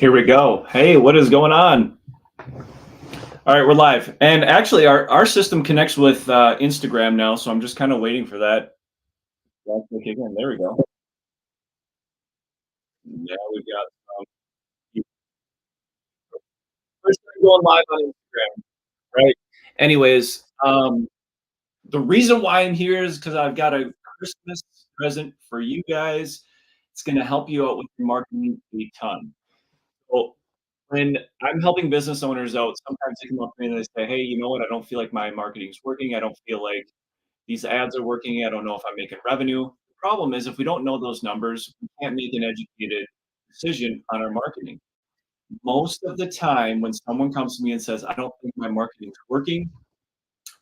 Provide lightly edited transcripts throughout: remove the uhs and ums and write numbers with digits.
Here we go. Hey, what is going on? All right, we're live. And actually, our system connects with Instagram now, so I'm just kind of waiting for that. Well, click again. There we go. Yeah, we've got first time going live on Instagram, right? Anyways, the reason why I'm here is because I've got a Christmas present for you guys. It's going to help you out with your marketing a ton. So when I'm helping business owners out, sometimes they come up to me and they say, "Hey, you know what? I don't feel like my marketing's working. I don't feel like these ads are working. I don't know if I'm making revenue." The problem is if we don't know those numbers, we can't make an educated decision on our marketing. Most of the time, when someone comes to me and says, "I don't think my marketing's working,"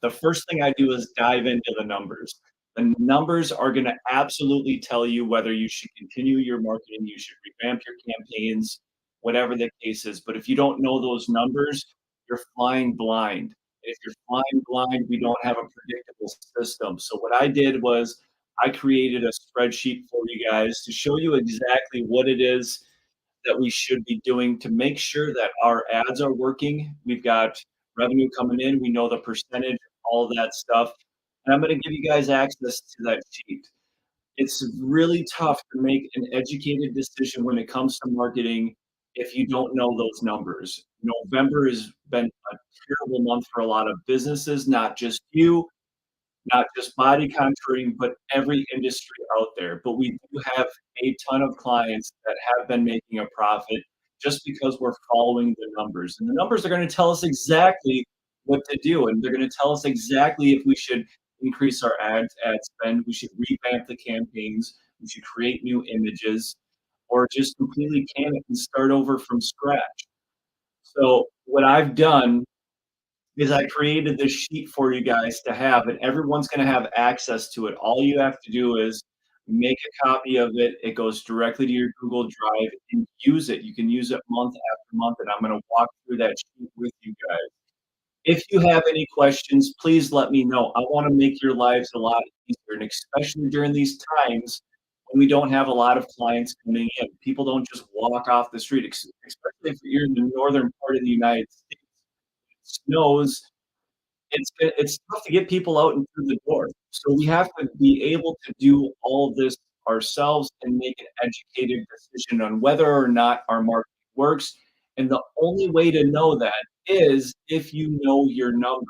the first thing I do is dive into the numbers. The numbers are going to absolutely tell you whether you should continue your marketing, you should revamp your campaigns, whatever the case is. But if you don't know those numbers, you're flying blind. If you're flying blind, we don't have a predictable system. So what I did was I created a spreadsheet for you guys to show you exactly what it is that we should be doing to make sure that our ads are working. We've got revenue coming in, we know the percentage, all of that stuff. And I'm going to give you guys access to that sheet. It's really tough to make an educated decision when it comes to marketing if you don't know those numbers. November has been a terrible month for a lot of businesses, not just you, not just body contouring, but every industry out there. But we do have a ton of clients that have been making a profit just because we're following the numbers. And the numbers are going to tell us exactly what to do. And they're going to tell us exactly if we should increase our ad spend, we should revamp the campaigns, we should create new images, or just completely can it and start over from scratch. So what I've done is I created this sheet for you guys to have, and everyone's going to have access to it. All you have to do is make a copy of it. It goes directly to your Google Drive and use it. You can use it month after month, and I'm going to walk through that sheet with you guys. If you have any questions, please let me know. I want to make your lives a lot easier, and especially during these times when we don't have a lot of clients coming in. People don't just walk off the street, especially if you're in the northern part of the United States. It snows, it's tough to get people out and through the door. So we have to be able to do all of this ourselves and make an educated decision on whether or not our marketing works. And the only way to know that is if you know your numbers.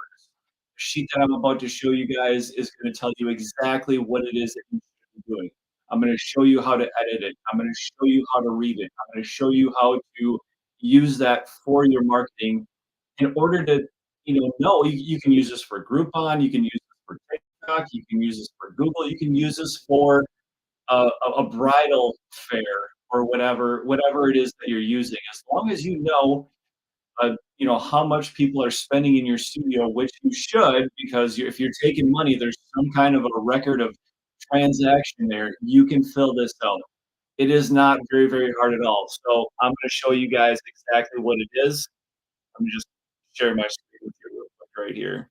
The sheet that I'm about to show you guys is going to tell you exactly what it is that you should be doing. I'm going to show you how to edit it. I'm going to show you how to read it. I'm going to show you how to use that for your marketing in order to, know you can use this for Groupon, you can use this for TikTok, you can use this for Google, you can use this for a bridal fair or whatever it is that you're using. As long as how much people are spending in your studio, which you should, because if you're taking money, there's some kind of a record of transaction there. You can fill this out. It is not very, very hard at all. So I'm going to show you guys exactly what it is. Let me just share my screen with you real quick right here.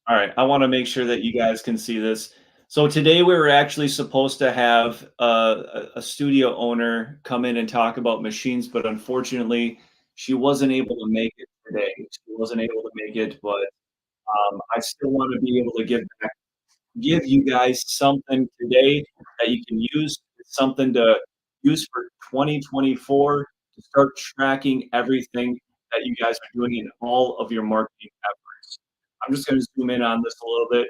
All right, I want to make sure that you guys can see this. So today we were actually supposed to have a studio owner come in and talk about machines, but unfortunately, she wasn't able to make it today. She wasn't able to make it, but I still want to be able to give you guys something today that you can use, something to use for 2024 to start tracking everything that you guys are doing in all of your marketing efforts. I'm just going to zoom in on this a little bit.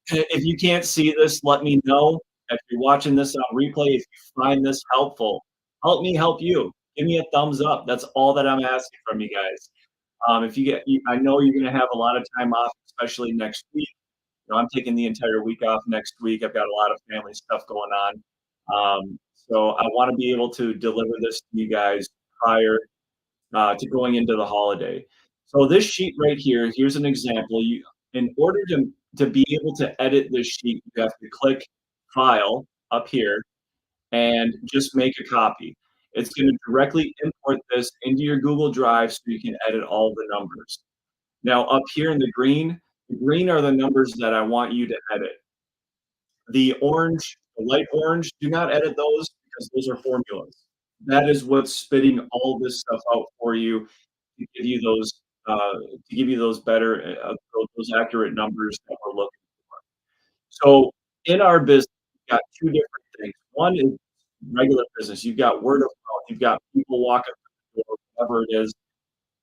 If you can't see this, let me know. If you're watching this on replay, if you find this helpful, help me help you. Give me a thumbs up. That's all that I'm asking from you guys. If you get, I know you're going to have a lot of time off, especially next week. I'm taking the entire week off next week. I've got a lot of family stuff going on. So I want to be able to deliver this to you guys prior to going into the holiday. So this sheet right here, here's an example. In order to be able to edit this sheet, you have to click File up here and just make a copy. It's going to directly import this into your Google Drive so you can edit all the numbers. Now up here in the green, The green are the numbers that I want you to edit. The orange, the light orange, do not edit those because those are formulas. That is what's spitting all this stuff out for you to give you those better, those accurate numbers that we're looking for. So in our business, we've got 2 different things. One is regular business. You've got word of mouth, you've got people walking through the door, whatever it is.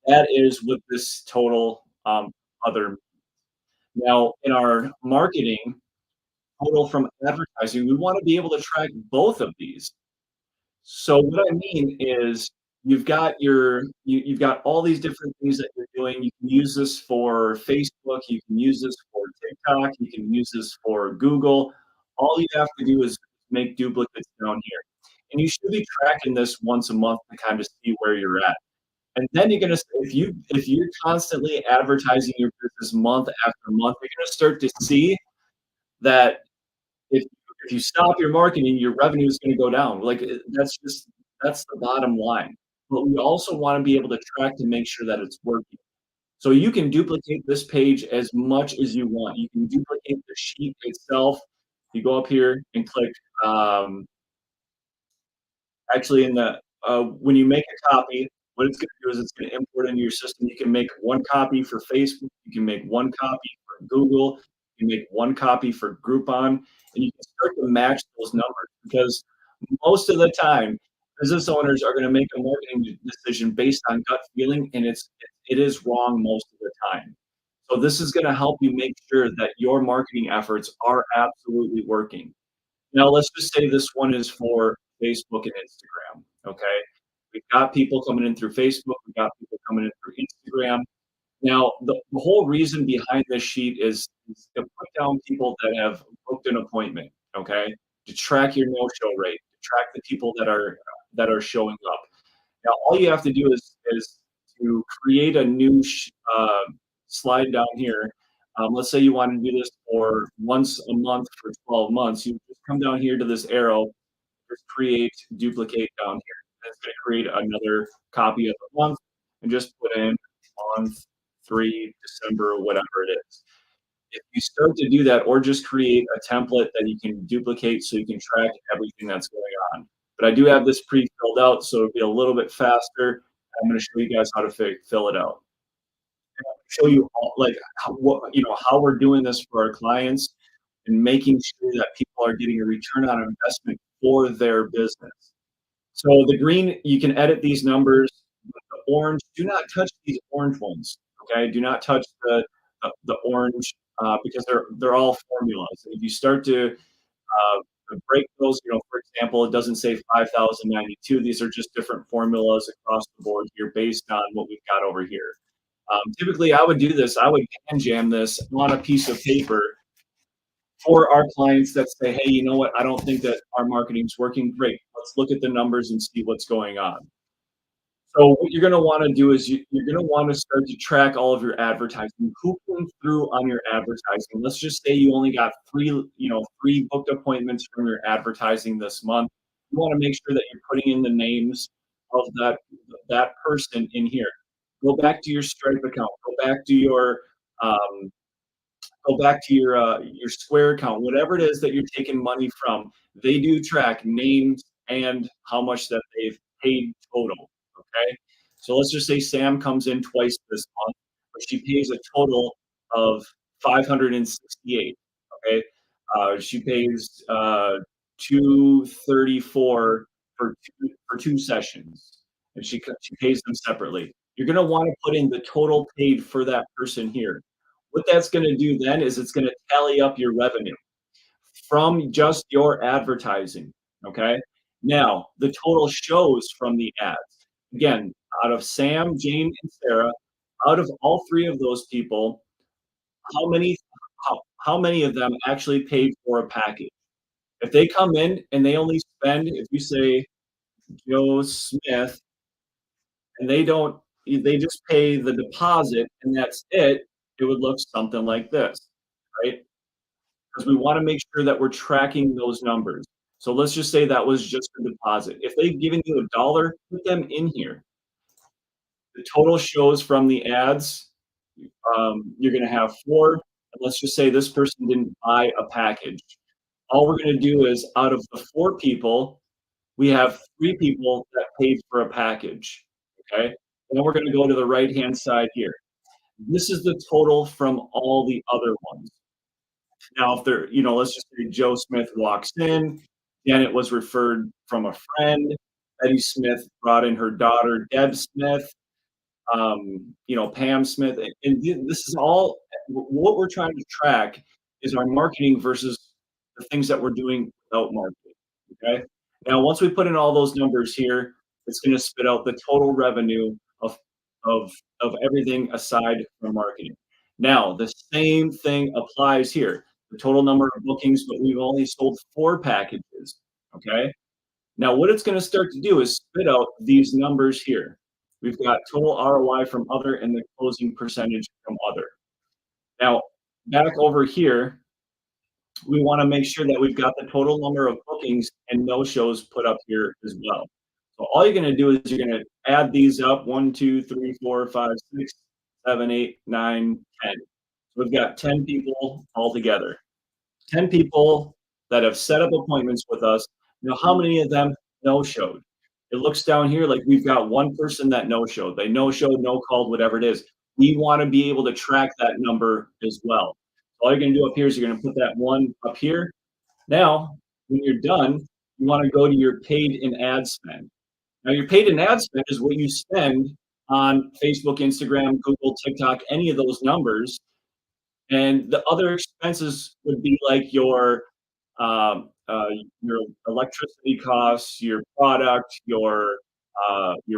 That is what this total, other now in our marketing total from advertising, we wanna be able to track both of these. So what I mean is you've got all these different things that you're doing. You can use this for Facebook, you can use this for TikTok, you can use this for Google. All you have to do is make duplicates down here. And you should be tracking this once a month to kind of see where you're at. And then you're gonna if you're constantly advertising your business month after month, you're gonna start to see that if if you stop your marketing, your revenue is gonna go down. Like, that's the bottom line. But we also wanna be able to track to make sure that it's working. So you can duplicate this page as much as you want. You can duplicate the sheet itself. You go up here and click, actually in the when you make a copy, what it's gonna do is it's gonna import into your system. You can make 1 copy for Facebook, you can make 1 copy for Google, you can make 1 copy for Groupon, and you can start to match those numbers because most of the time, business owners are gonna make a marketing decision based on gut feeling, and it is wrong most of the time. So this is gonna help you make sure that your marketing efforts are absolutely working. Now, let's just say this one is for Facebook and Instagram, okay? We've got people coming in through Facebook, we've got people coming in through Instagram. Now, the whole reason behind this sheet is to put down people that have booked an appointment, okay? To track your no-show rate, to track the people that are showing up. Now, all you have to do is to create a new slide down here. Let's say you want to do this for once a month for 12 months. You just come down here to this arrow, just create duplicate down here. And it's going to create another copy of the month and just put in month 3, December, whatever it is. If you start to do that, or just create a template that you can duplicate so you can track everything that's going on. But I do have this pre-filled out, so it'll be a little bit faster. I'm going to show you guys how to fill it out. Show you all, like how we're doing this for our clients and making sure that people are getting a return on investment for their business. So the green, you can edit these numbers. The orange, do not touch these orange ones. Okay, do not touch the orange because they're all formulas. If you start to break those, for example, it doesn't say 5,092. These are just different formulas across the board here based on what we've got over here. Typically, I would do this. I would hand jam this on a piece of paper for our clients that say, "Hey, you know what? I don't think that our marketing's working. Great. Let's look at the numbers and see what's going on." So what you're gonna wanna do is you're gonna wanna start to track all of your advertising. Who came through on your advertising? Let's just say you only got 3 booked appointments from your advertising this month. You wanna make sure that you're putting in the names of that person in here. Go back to your Stripe account, um, go back to your Square account, whatever it is that you're taking money from, they do track names and how much that they've paid total, okay? So let's just say Sam comes in twice this month, but she pays a total of 568, okay? She pays 234 for 2 sessions, and she pays them separately. You're gonna wanna put in the total paid for that person here. What that's gonna do then is it's gonna tally up your revenue from just your advertising, okay? Now, the total shows from the ads. Again, out of Sam, Jane, and Sarah, out of all 3 of those people, how many how many of them actually paid for a package? If they come in and they only spend, if you say Joe Smith, and they just pay the deposit and that's it would look something like this, right? Because we wanna make sure that we're tracking those numbers. So let's just say that was just a deposit. If they've given you $1, put them in here. The total shows from the ads, you're gonna have 4. and let's just say this person didn't buy a package. All we're gonna do is out of the 4 people, we have 3 people that paid for a package, okay? And then we're gonna go to the right-hand side here. This is the total from all the other ones. Now, if they're, let's just say Joe Smith walks in, Janet was referred from a friend, Eddie Smith brought in her daughter, Deb Smith, Pam Smith, and this is all what we're trying to track is our marketing versus the things that we're doing without marketing. Okay. Now, once we put in all those numbers here, it's going to spit out the total revenue of of of everything aside from marketing. Now, the same thing applies here. The total number of bookings, but we've only sold 4 packages. Okay. Now, what it's going to start to do is spit out these numbers here. We've got total ROI from other and the closing percentage from other. Now, back over here, we want to make sure that we've got the total number of bookings and no-shows put up here as well. So all you're going to do is you're going to add these up 1, 2, 3, 4, 5, 6, 7, 8, 9, 10. So we've got 10 people altogether. 10 people that have set up appointments with us. How many of them no-showed? It looks down here like we've got one person that no-showed. They no-showed, no-called, whatever it is. We want to be able to track that number as well. All you're going to do up here is you're going to put that one up here. Now, when you're done, you want to go to your paid in ad spend. Now, your paid in ad spend is what you spend on Facebook, Instagram, Google, TikTok, any of those numbers. And the other expenses would be like your electricity costs, your product, your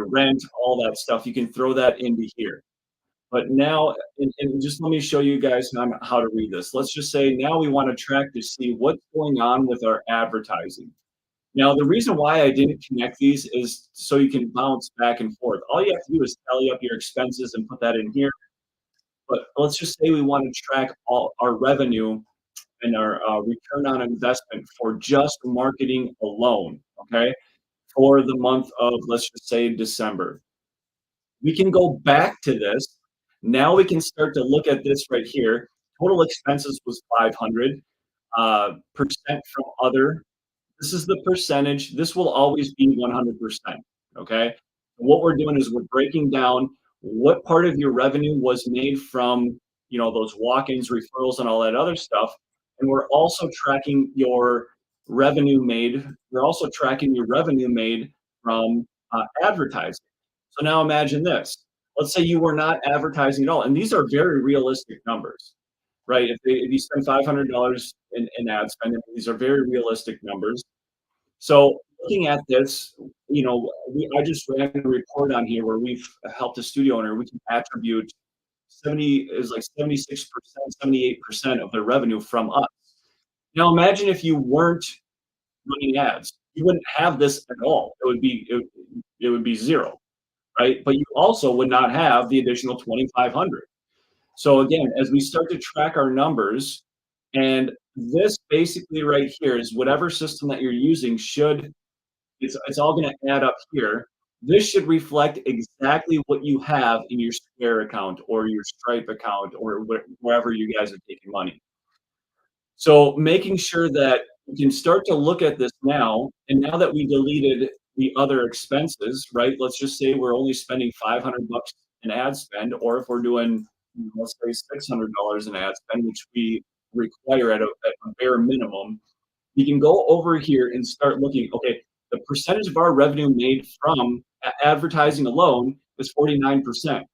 rent, all that stuff. You can throw that into here. But now, and just let me show you guys how to read this. Let's just say now we want to track to see what's going on with our advertising. Now, the reason why I didn't connect these is so you can bounce back and forth. All you have to do is tally up your expenses and put that in here. But let's just say we want to track all our revenue and our return on investment for just marketing alone, okay, for the month of, let's just say, December. We can go back to this. Now we can start to look at this right here. Total expenses was 500, percent from other. This is the percentage. This will always be 100%, okay? What we're doing is we're breaking down what part of your revenue was made from, those walk-ins, referrals, and all that other stuff. And we're also tracking your revenue made. We're also tracking your revenue made from advertising. So now imagine this. Let's say you were not advertising at all, and these are very realistic numbers, right? If you spend $500 in ad spend, these are very realistic numbers. So looking at this, I just ran a report on here where we've helped a studio owner. We can attribute 76%, 78% of their revenue from us. Now imagine if you weren't running ads, you wouldn't have this at all. It would be zero, right? But you also would not have the additional 2,500. So again, as we start to track our numbers, and this basically right here is whatever system that you're using it's all going to add up here. This should reflect exactly what you have in your Square account or your Stripe account or wherever you guys are taking money. So making sure that you can start to look at this now, and now that we deleted the other expenses, right? Let's just say we're only spending $500 in ad spend, or if we're doing, let's say $600 in ad spend, which we require at a bare minimum, we can go over here and start looking, okay, the percentage of our revenue made from advertising alone is 49%.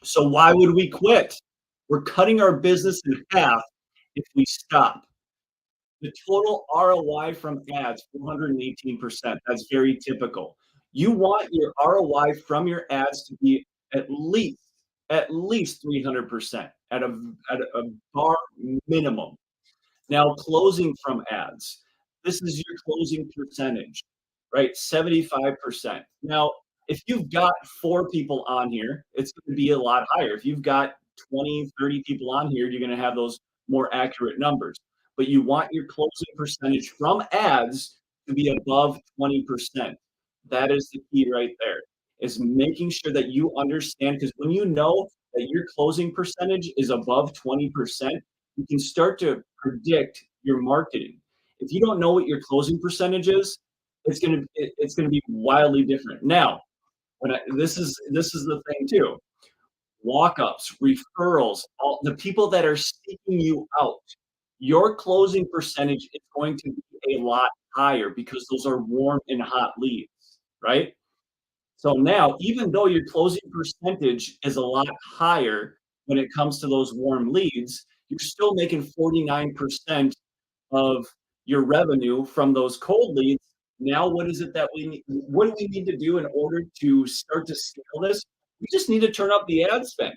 So why would we quit? We're cutting our business in half if we stop. The total ROI from ads, 418%. That's very typical. You want your ROI from your ads to be at least 300% at a bar minimum. Now, closing from ads. This is your closing percentage, right? 75%. Now, if you've got 4 people on here, it's going to be a lot higher. If you've got 20, 30 people on here, you're going to have those more accurate numbers. But you want your closing percentage from ads to be above 20%. That is the key right there, is making sure that you understand, because when you know that your closing percentage is above 20%, you can start to predict your marketing. If you don't know what your closing percentage is, it's gonna be wildly different. Now, this is the thing too. Walk-ups, referrals, all the people that are seeking you out, your closing percentage is going to be a lot higher because those are warm and hot leads, right? So now, even though your closing percentage is a lot higher when it comes to those warm leads, you're still making 49% of your revenue from those cold leads. Now, what do we need to do in order to start to scale this? We just need to turn up the ad spend.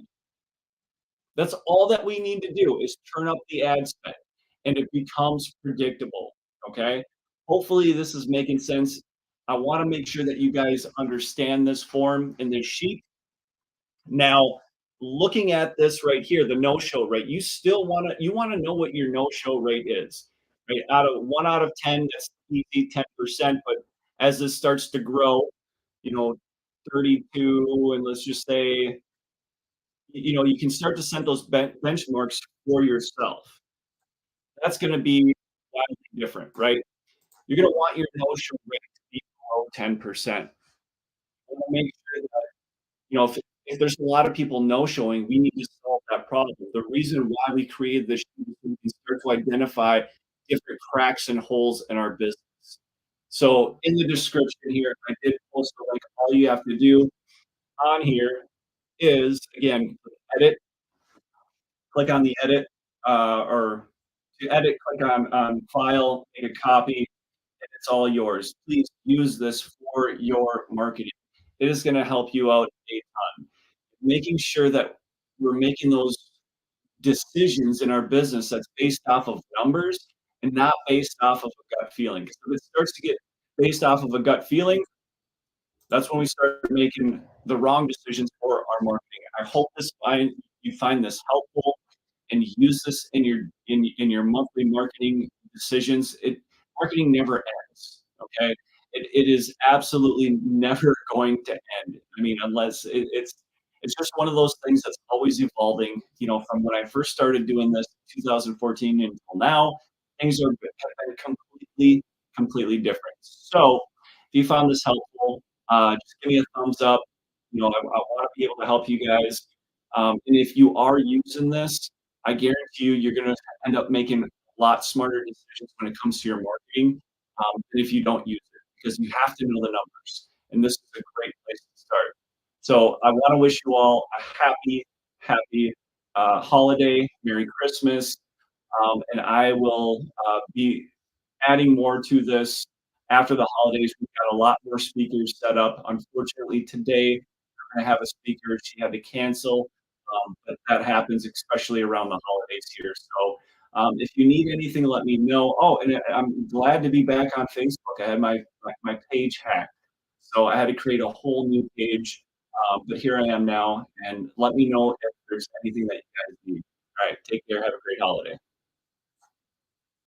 That's all that we need to do is turn up the ad spend, and it becomes predictable, okay? Hopefully, this is making sense. I wanna make sure that you guys understand this form and this sheet. Now, looking at this right here, the no-show rate, you wanna know what your no-show rate is, right? Out of 1 out of 10, that's easy, 10%, but as this starts to grow, you know, 32, and let's just say, you can start to set those benchmarks for yourself. That's gonna be wildly different, right? You're gonna want your no-show rate to be below 10%. Wanna make sure that, if there's a lot of people no-showing, we need to solve that problem. The reason why we created this sheet is so we can start to identify different cracks and holes in our business. So in the description here, I did post a link. All you have to do on here is, again, edit, click on the edit, or to edit, click on file, make a copy, and it's all yours. Please use this for your marketing. It is gonna help you out a ton. Making sure that we're making those decisions in our business that's based off of numbers and not based off of a gut feeling. 'Cause if it starts to get based off of a gut feeling, that's when we start making the wrong decisions for our marketing. I hope you find this helpful and use this in your monthly marketing decisions. Marketing never ends. Okay, it is absolutely never going to end. I mean, unless it's just one of those things that's always evolving. From when I first started doing this in 2014 until now, things have been completely different. So, if you found this helpful, just give me a thumbs up. I want to be able to help you guys. And if you are using this, I guarantee you're going to end up making a lot smarter decisions when it comes to your marketing than if you don't use it, because you have to know the numbers. And this is a great place to start. So I want to wish you all a happy holiday, Merry Christmas, and I will be adding more to this after the holidays. We've got a lot more speakers set up. Unfortunately, today we're going to have a speaker. She had to cancel, but that happens especially around the holidays here. So if you need anything, let me know. Oh, and I'm glad to be back on Facebook. I had my page hacked, so I had to create a whole new page. But here I am now, and let me know if there's anything that you guys need. All right, take care. Have a great holiday.